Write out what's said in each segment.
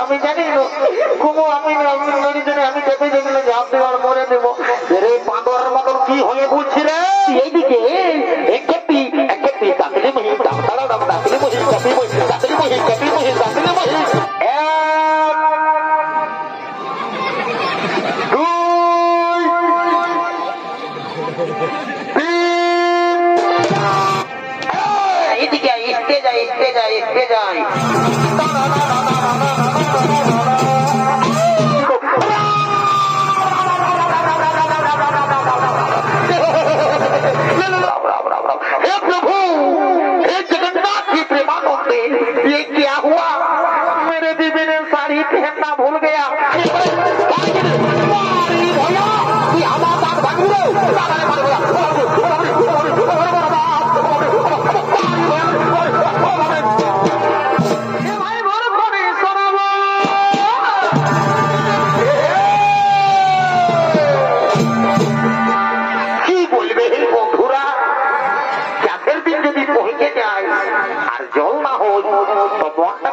আমি জানি কুমু আমি আমি চেপে দেখলে ঝাঁপ দেওয়ার মরে দেবো বাঁদরের মতন কি হয়ে বলছি রে এইদিকে একটি দাঁতলি মহিষ দাঁতলা দাঁতলি মহিষ দাঁতলি মহিষ দাঁতলি মহিষ দাঁতলি মহিষ দাঁতলি মহিষ এদিকে ইস্টে যায় हे प्रभु हे जगन्नाथ जी प्रेमानंदे ये क्या हुआ मेरे दीदी ने साड़ी पहनना भूल गया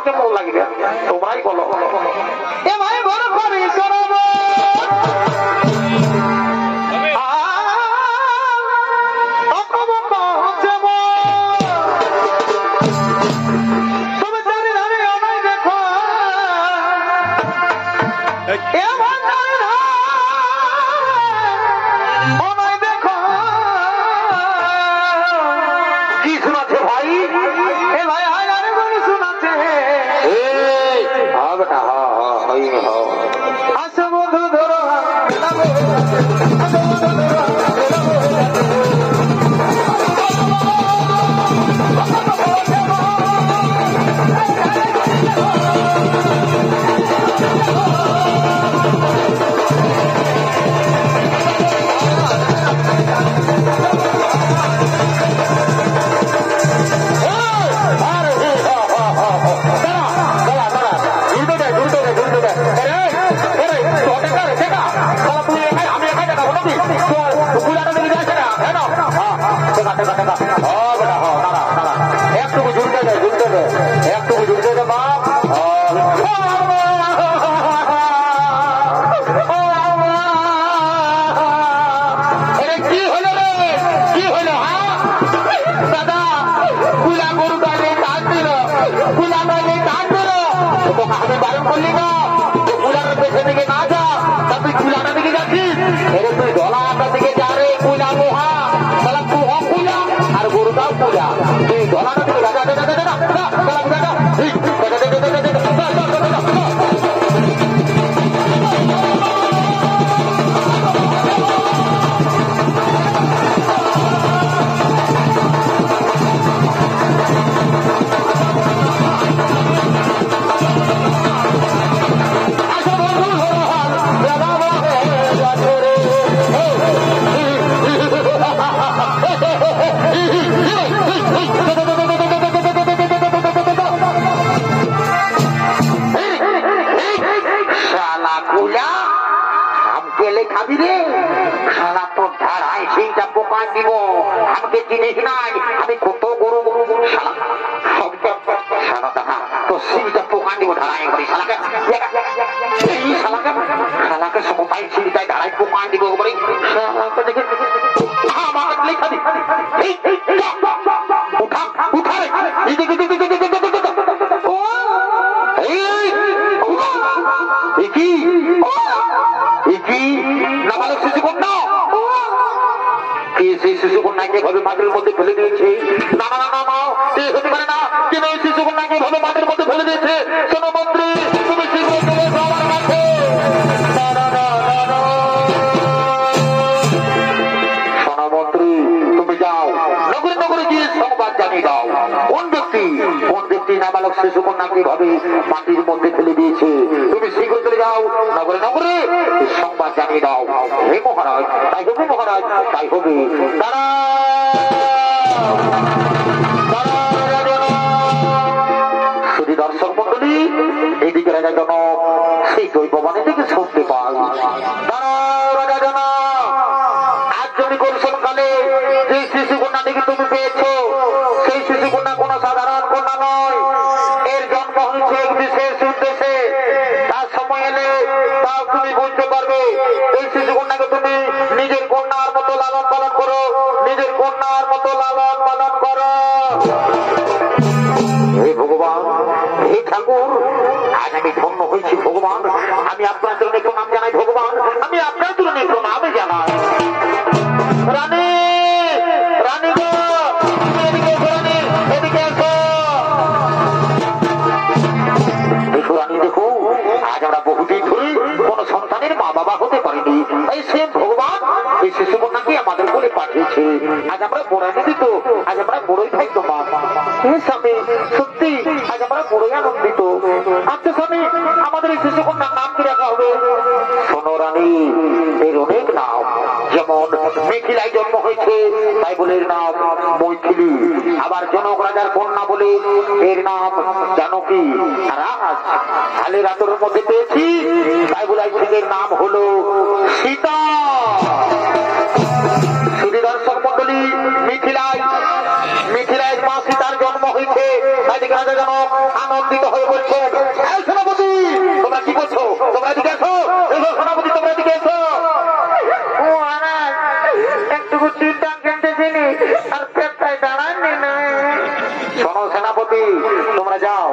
কেমন লাগবে তোমরাই বলো এ ভাই বড় করে সরব তুমি জানি ধারে অনাই দেখো অনাই দেখো কি শোনাচ্ছে ভাই এ ভাই আচ্ছা বন্ধু ধরো মাটির মধ্যে ফেলে দিয়েছে না না না না হতে পারে না কেন শিশু কন্যাকে ভাবে মাটির মধ্যে ফেলে দিয়েছে শোনো মন্ত্রী তুমি শীঘ্র চলে এসো আমার কাছে শোনো মন্ত্রী তুমি যাও নগরে নগরে গিয়ে সংবাদ জানিয়ে দাও কোন ব্যক্তি নাবালক শিশু কন্যাকে ভাবে মাটির মধ্যে ফেলে দিয়েছে তুমি শীঘ্র চলে যাও নগরে নগরে সংবাদ জানিয়ে দাও হে মহারাজ তাই হবে মহারাজ তাই হবে তারা দর্শক মন্ডলী এইদিকে রাজা জনক সেই দৈববাণী থেকে শুনতে পাই রাজা জনক আজ জমি কৌশল কালে যে শিশু কন্যাটিকে তুমি পেয়েছ সেই শিশু কন্যা কোন সাধারণ কন্যা নয় এর জন্ম হয়েছে বুঝতে পারবে। এই শিশু কন্যাকে তুমি নিজের কন্যার মতো লালন পালন করো, নিজের কন্যার মতো লালন পালন করো। হে ভগবান, হে ঠাকুর, আজ আমি ধন্য হয়েছি ভগবান। আমি আপনার জন্য প্রণাম জানাই ভগবান, আমি আপনার জন্য প্রণাম জানাই। রানী, রানী গো, এদিকে এসো রানী, এদিকে এসো। দেখো রানী, দেখো, আজ আমরা বহুদিন ধরে কোন সন্তানের মা বাবা হতে পারিনি, তাই সে ভগবান এই শিশু কন্যাকে আমাদের বলে পাঠিয়েছে। আজ আমরা বড় আনন্দিত, আজ আমরা বড়ই ভাই তোমার। হে স্বামী, সত্যি আজ আমরা বড়ই আনন্দিত। আচ্ছা স্বামী, আমাদের এই শিশু কন্যার নাম কি রাখা হবে? শোনো রানী, এর অনেক নাম, যেমন মিথিলায় জন্ম হয়েছে তাই বলে এর নাম মৈথিলী, আবার জনক রাজার কন্যা বলে এর নাম জানকী, আর আজ কালের আতরের মধ্যে পেয়েছি তাই বলে এর নাম হলো সীতা। শুধু দর্শক মন্ডলী, মিথিলায় মা সীতার জন্ম হয়েছে, তাই দিকে রাজা জনক আনন্দিত হয়ে বলছে, সেনাপতি তোমরা কি করছো? তোমরা এদিকে এসো, সেনাপতি তোমরা এদিকে এসো। একটুকু চিন্তা কেটেছিলি আর পেটটায় দাঁড়াননি না। শোনো সেনাপতি, তোমরা যাও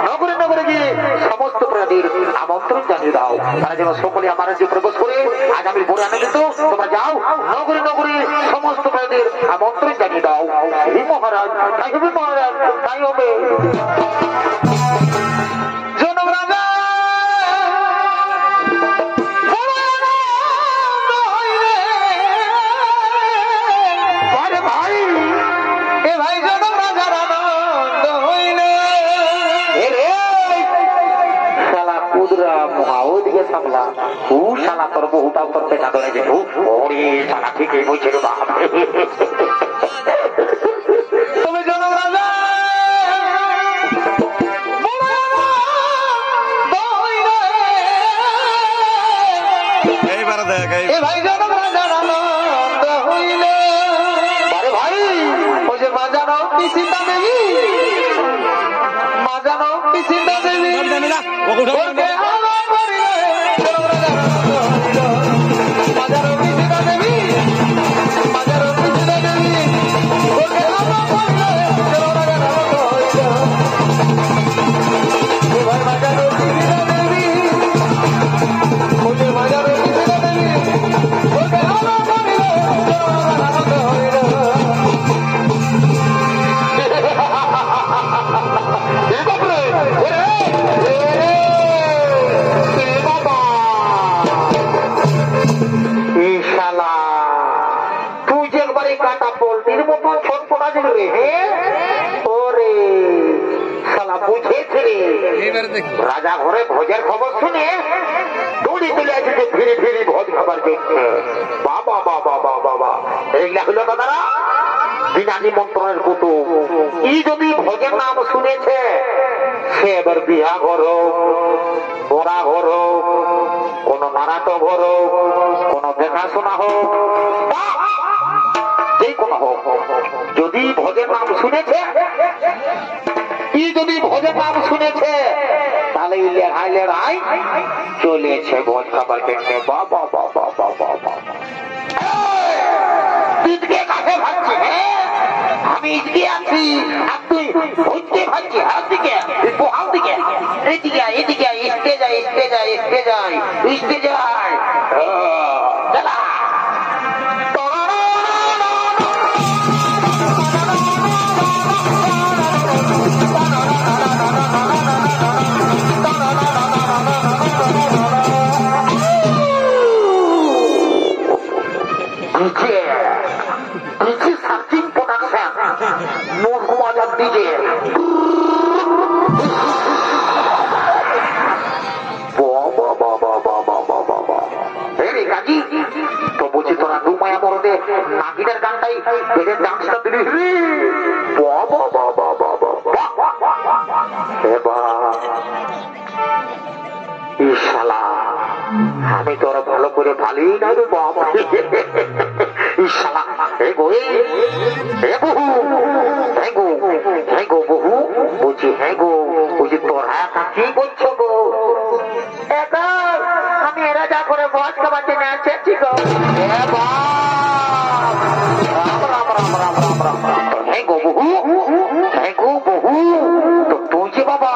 নগরে নগরে গিয়ে সমস্ত প্রাণীর আমন্ত্রণ জানিয়ে দাও, তারা যেন সকলে আমার রাজ্যে প্রবেশ করে। আজ আমি বড় আনন্দিত, তোমরা যাও নগরে নগরে সমস্ত প্রাণীর আমন্ত্রণ জানিয়ে দাও। হে মহারাজ, তাই হবে মহারাজ, তাই হবে। তোর বহুটা তোর পেটা ধরে যেত, ওরে সারা ঠিকই বলছে রে বাপ। তবে জনক রাজা ভাই, জনক রাজার আনন্দ হইলে ভাই, ওই যে মা জানো কি সীতা দেবী, মা জানো কি সীতা দেবী রাজা ঘরে ভোজের খবর শুনে দৌড়ি চলে আসছে ফিরে ফিরে ভোজ খাবার জন্য। বাবা বাবা বাবা, এইগুলা হলো না দাদা বিনা নিমন্ত্রণের কুটুম। ই যদি ভোজের নাম শুনেছে, সে এবার বিহা ঘর হোক, বড়া ঘর হোক, কোন নাটক ঘর হোক, কোন দেখাশোনা হোক, যে কোনো হোক, যদি ভোজের নাম শুনেছে, যদি ভোজের নাম শুনেছে, তাহলে লেখায় লেখায় চলেছে ভোজ খাবার জন্য। বাবা বাবা বাবা বাবা, কাছে ভাবছি, আমি এদিকে আছি আর তুই ভোজতে ভাবছি, হাত দিকে হাত দিকে, এদিকে এদিকে এসতে যায় এসতে যায় এসতে যায় এসতে যায়। নাগিনের গানটাই বেদের ডান্সটা দিলি, শালা আমি তো ওরা ভালো করে ভালোই না রে বাবা। শালা হে গো, হে বহু, হ্যাঁ গো, হ্যাঁ গো বহু, বলছি হ্যাঁ গো, বলছি তোরা কি বলছো গো? আমি এরা যা করে ভোজ খাবার জন্য এসেছি গো। রাম রাম রাম রাম রাম রাম। হ্যাঁ গো বহু, হ্যাঁ গো বহু, তো তুই যে বাবা,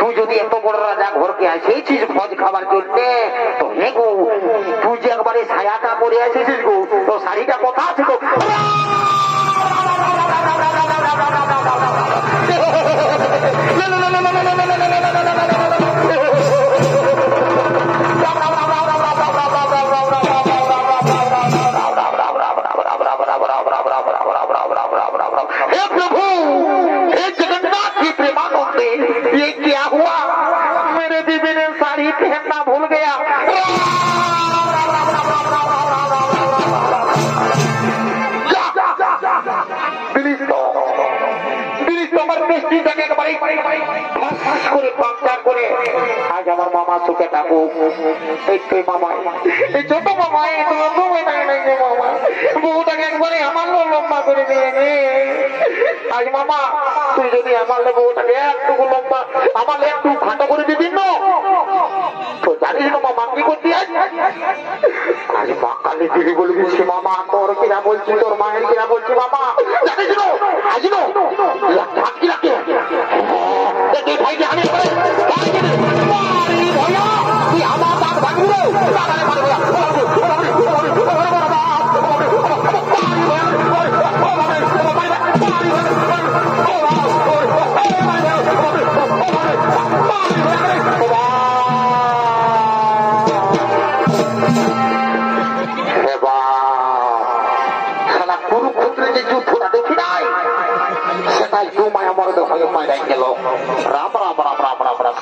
তুই যদি এত বড় রাজা ঘরকে আসেছিস ভোজ খাবার জন্য, তো হ্যাঁ গো তুই যে একবারে ছায়াটা পরে এসেছিস গো, তো শাড়িটা কোথা আছে গো? हे प्रभु, हे जगन्नाथ जी प्रेमानंदे, ये क्या हुआ? मेरे बीबी ने साड़ी पहनना भूल गया। आज আমার মামা সুখে থাকুক। এই মামা, এই ছোট মামা, এই তোমার মামা বউটাকে একবারে আমার লম্বা করে দিয়ে নে। আজ মামা তুই যদি আমার বউটাকে একটুকু লম্বা, আমার একটু খাটো করে দিবি না, তো জানিস না মামা কি করতে আজ মা কালী দিদি বলে দিচ্ছি মামা, তোর কিনা বলছি, তোর মায়ের কিনা বলছি মামা, জানিস না আজ কি রাখে ভাইকে আমি তুই আমার দাঁত ভাঙবি রে। কুরুক্ষেত্রে যে যুদ্ধটা দেখি নাই, সেটাই দু মায়া মরদ হয়ে মায়ের গেল। রাম রাম রাম রাম রাম রাম।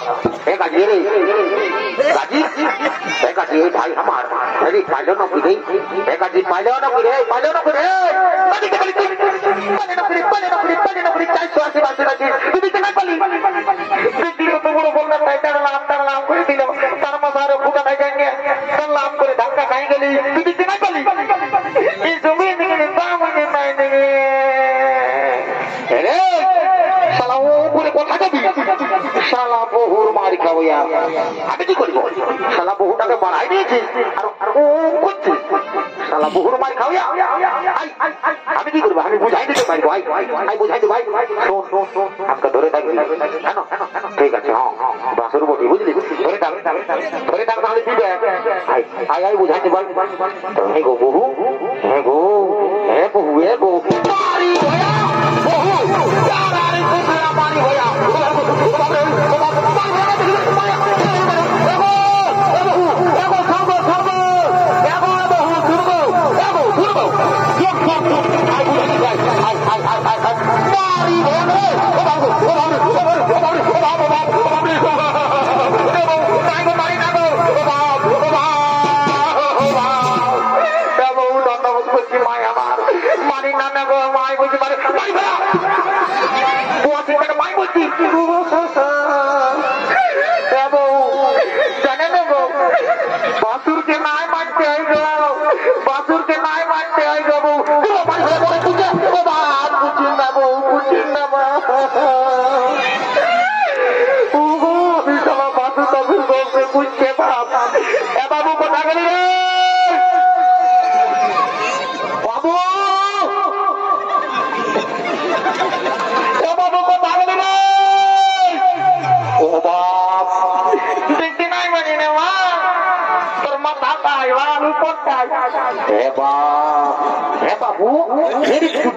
এ গাজি রে গাজি, এ গাজি ভাই আমার পাইলো না কি রে, এ গাজি পাইলো না কি রে, পাইলো না কি রে, তার মাথার ফুটা থাকে লাভ করে ধাক্কা খাই গেলি, তুই দিতে নাই পালি এই জমি কোথা যাবি? শালা বহুর মারি খাওয়া আমি কি করবো? শালা বহুটাকে বাড়াই দিয়েছিস আর ও করছিস, শালা বহুর মারি খাওয়া আমি কি করবো? আমি বুঝাই দিতে পারবো, বুঝাই দে ভাই, আমাকে ধরে থাকবি কেন? ঠিক আছে, হ্যাঁ বাসুর বটি বুঝলি, ধরে থাক তাহলে দিবে, আই বুঝাইতে পারি। হে গো বহু, হে গো, হে বহু, হে গো বাবু কোথা গেলি রে? বাবু বাবু কোথা গেলি রে? ও বাপ দেখতে নাই মানে না মা, তোর মাথা তাই উপরটাই। হ্যাঁ বাবু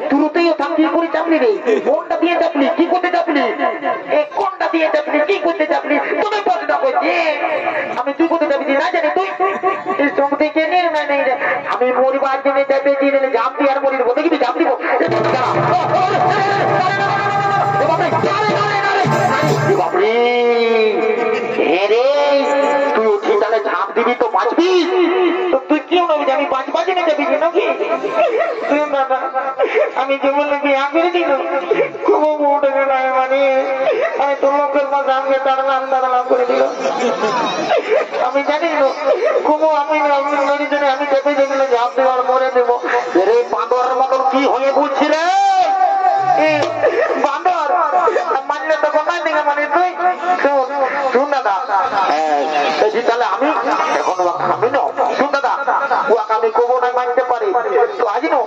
দূরতেই থাকবি করে চাপলি রে, কোনটা দিয়ে চাপলি, কি করতে চাপলি, কোনটা দিয়ে চাপলি, কি করতে চাপলি, তুমি প্রশ্ন করছি আমি কি করতে চাপি না জানি তুই থেকে নিয়ে আমি মরিবার জন্য চাপেছি, জাপ দিয়ে আর মরিব দেখবি, জাপ দিব বাপরে। হ্যাঁ রে তুই উঠি তাহলে ঝাঁপ দিবি তো বাঁচবি, তো তুই কেউ নবি আমি বাঁচবা জেনে যাবি নাকি? আমি যেমন নাকি আগে দিল খুব উঠে গেল, মানে আমি তোর লোকের মাঝে আমাকে দাঁড়ালাম করে দিল। আমি জানি খুব আমি আমি চেপে যেগুলো ঝাঁপ দেবো আর মরে দেবো। রে বাঁদরের মতন কি হয়ে বুঝছি রে বাঁদর, মানলে তো কোথায় থেকে মানে তুই শুন না দা, তাহলে আমি এখন আমি না তো আজ নো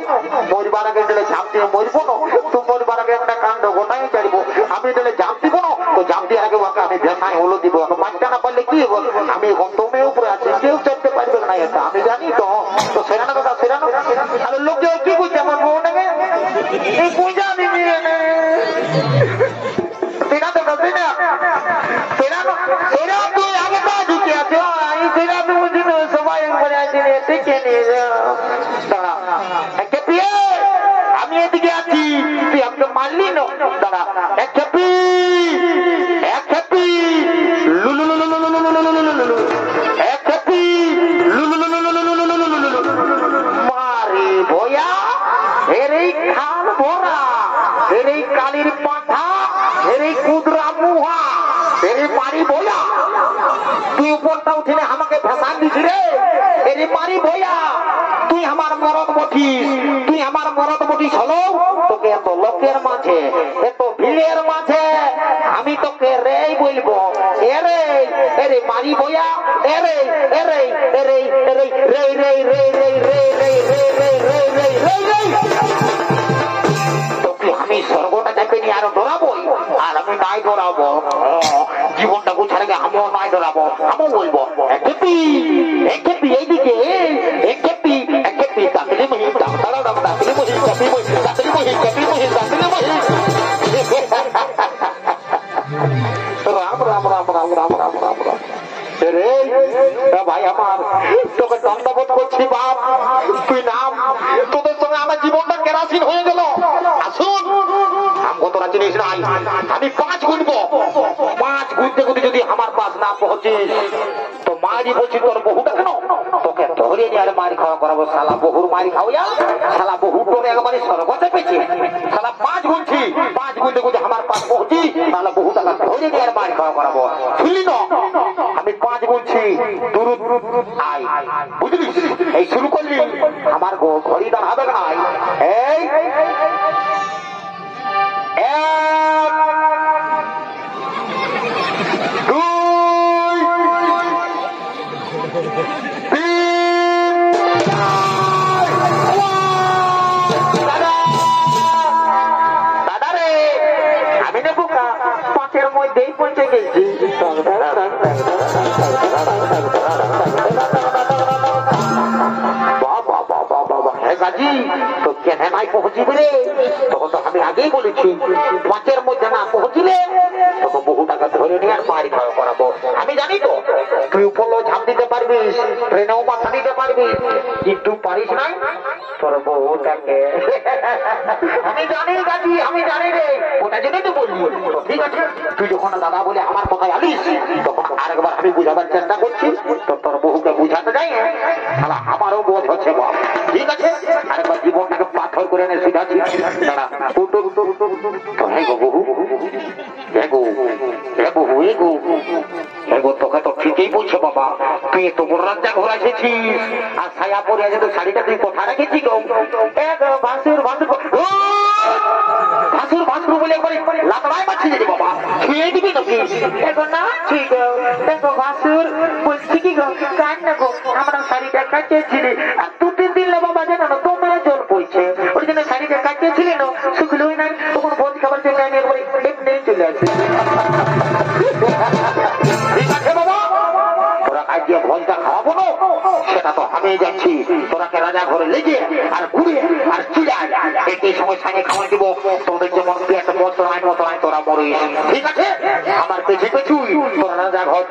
মরবার আগে দিলে ঝাঁপ দিয়ে মরবো না, তো মরবার আগে একটা কাণ্ড গোটাই চাইবো। আমি দিলে ঝাঁপ দিব না, তো ঝাঁপ দিয়ে আগে ওকে আমি ভেসায় হলো দিব। মাছটা না পারলে কি হবো? আমি এখন তুমি উপরে আছি, কেউ চড়তে পারবে না, এটা আমি জানি তো। তো সেরানো কথা সেরানো, আর লোক কি বুঝছে আমার বউটাকে এই পূজা দিবি সেরা তো সেরা সেরানো সেরা তুই আগে তা ঢুকে আছো। আমি সেরা তো বুঝি না, সবাই একবারে আছে দেখে নিয়ে দাঁড়া আমি এদিকে আছি, তুই আমাকে মারলি না। দাঁড়া এক খেপি এক খেপি লুলু এক খেপি মারে ভয়া হেরে খাল ভরা হেরে কালির পাঠা হেরে কুদরা মুহা হেরে মারি ভয়া। তুই উপরটা উঠিলে আমাকে ভাষা দিস রে। হেরে মারি ভয়া তুই আমার মরদ বটিস, তুই আমার মরদ বটিস হলো। তোকে এত লোকের মাঝে এত ভিড়ের মাঝে আমি তোকে রে বলবো এরে এরে মারি বইয়া এরে এরে এরে এরে রে রে রে রে রে রে রে রে রে রে রে তোকে আমি স্বর্গটা চাপে নিয়ে আরো ডরাবো। আর আমি নাই ডরাবো, জীবনটা গুছার আগে আমিও নাই ডরাবো। আমিও বলবো খেপি খেপি এইদিকে খেপি খেপি তাড়াতাড়ি মহিষ তাড়াতাড়ি তাড়াতাড়ি মহিষ তাড়াতাড়ি মহিষ তাড়াতাড়ি মহিষ তাড়াতাড়ি মহিষ তাড়াতাড়ি মহিষ। রাম রাম রাম রাম রাম রাম রাম রাম রে ভাই আমার তোকে দণ্ডবোধ করছি বাপ। তুই নাম, তোদের সঙ্গে আমার জীবনটা কেরাসিন হয়ে গেল। আসুন আমগো তোরা জিনিস নাই, আমি 5 গুনবো। 5 গুনতে গুনতে যদি আমার পাশ না পৌঁছিস তো মারি বলছি তোর বহুটা কেন তোকে ধরে নিয়ে আর মারি খাওয়া করাবো। শালা বহুর মারি খাওয়া, শালা বহু তোরে একবারে স্বর্গ চেপেছে। শালা 5 গুনছি, 5 গুনতে গুনতে আমার পাশ পৌঁছি, তাহলে বহু টাকা ধরে নিয়ে আর মারি খাওয়া করাবো। শুনলি না আমি 5 গুনছি, দুরুদ আই বুঝলি? এই শুরু করলি আমার ঘড়ি দাঁড়াবে না। এই দাদা রে আমি নেবো 5-এর মধ্যেই পৌঁছে গেছি। গাজি তো কেন নাই পৌঁছিবে রে? তখন তো আমি আগেই বলেছি 5-এর মধ্যে না পৌঁছিলে তখন বহু টাকা ধরে নিয়ে আর মারি খাওয়া করাবো। আমি জানি তো তুই উপরও ঝাঁপ দিতে পারবিস, ট্রেনেও মাথা দিতে পারবি, কিন্তু পারিস নাই তোর বহুটাকে। আমি জানি গাজি, আমি জানি রে, ওটা জন্যই তো বললি। তো ঠিক আছে, তুই যখন দাদা বলে আমার কথায় আলিস তখন আরেকবার আমি বুঝাবার চেষ্টা করছি। তো তোর বহুকে বুঝাতে যাই তাহলে আমারও বোধ হচ্ছে বাপ। ঠিক আছে, আরেকবার জীবনটাকে পাথর করে এনে শিখাচ্ছি। দাঁড়া বহু তোকে তো ঠিকই বলছো বাবা। তুই তো বড় রাজ্জা ঘোরা এসেছিস আর ছায়া পরে আছে, তো শাড়িটা তুই কোথায় রেখেছি গো? ভাসুর ভাসুর ভাসুর ভাসুর বলে একবারে লাতড়াই মারছি যে বাবা, ছুঁয়ে দিবি নাকি? না ঠিক দেখো ভাসুর বলছি কি গো, কান না গো আমরা শাড়িটা কাটিয়েছিলি আর 2-3 দিন বাবা জানো না তোমার জল পড়ছে, ওই জন্য শাড়িটা কাটিয়েছিলি না শুকলোই নাই। তখন ভোজ খাবার জন্য আমি একবারে এমনি চলে আসি। ঠিক আছে বাবা, তোরা আজকে ভোজটা খাওয়াবো না সেটা তো আমি যাচ্ছি। তোরাকে রাজা ঘরে লেগে আর ঘুরে আর চিড়ায় একই সময় সাথে খাওয়া দিব। তোদের যেমন একটা মতো নাই মতো নাই তোরা মরিস। ঠিক আছে, আমার পেছু পেছুই তোরা রাজা ঘর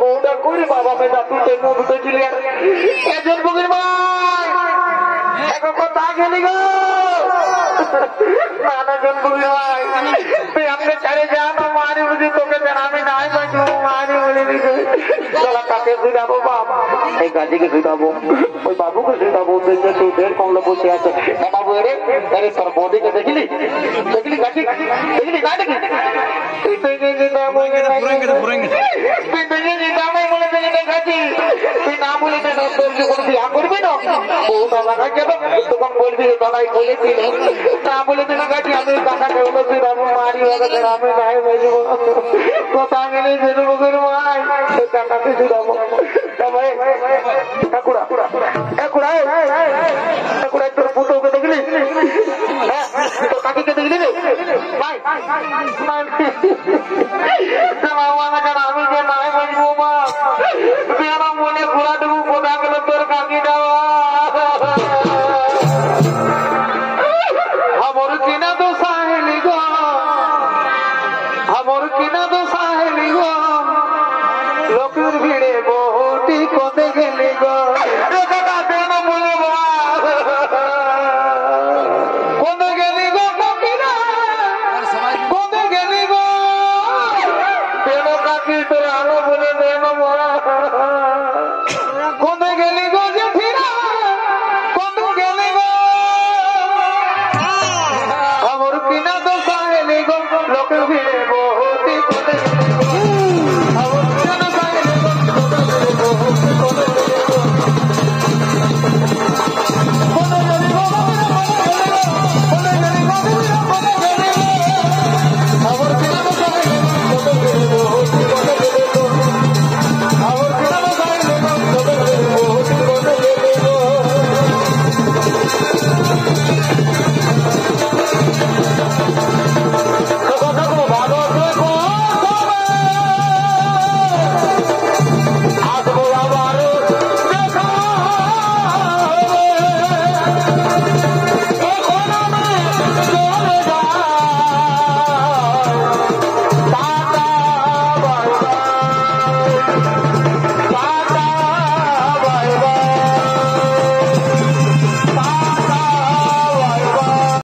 বউটা করে বাবা মেয়েটা তুই মুখ উঠেছিলি একজন বুকের ভাই কথা গেলি গো নানাজন বুঝি ভাই তুই আমাকে ছেড়ে যা না মারি বুঝি তোকে আমি নাই বাঁচবো মারি বলে দিতে চলা কাকে ফিরাবো বাপ এই গাজিকে ফিরাবো ওই বাবুকে ফিরাবো দেড় কমলা বসে আছে বাবু এরে আরে তোর বৌদিকে দেখলি দেখলি গাছি দেখলি না দেখলি তুই না বলে গাছি তুই না বলে কোনো বিয়া করবি না বউ দাদা যাবে তখন বলবি দাদাই বলেছিল না বলে দিল গাছি আমি কাকাকে হলো ফিরাবো মারি আমি নাই বলবো কথা গেলে বেরোবো করে মাই কাকাকে ফিরাবো তোর পুতোকে দেখলি তোর কাকিকে দেখলি আমি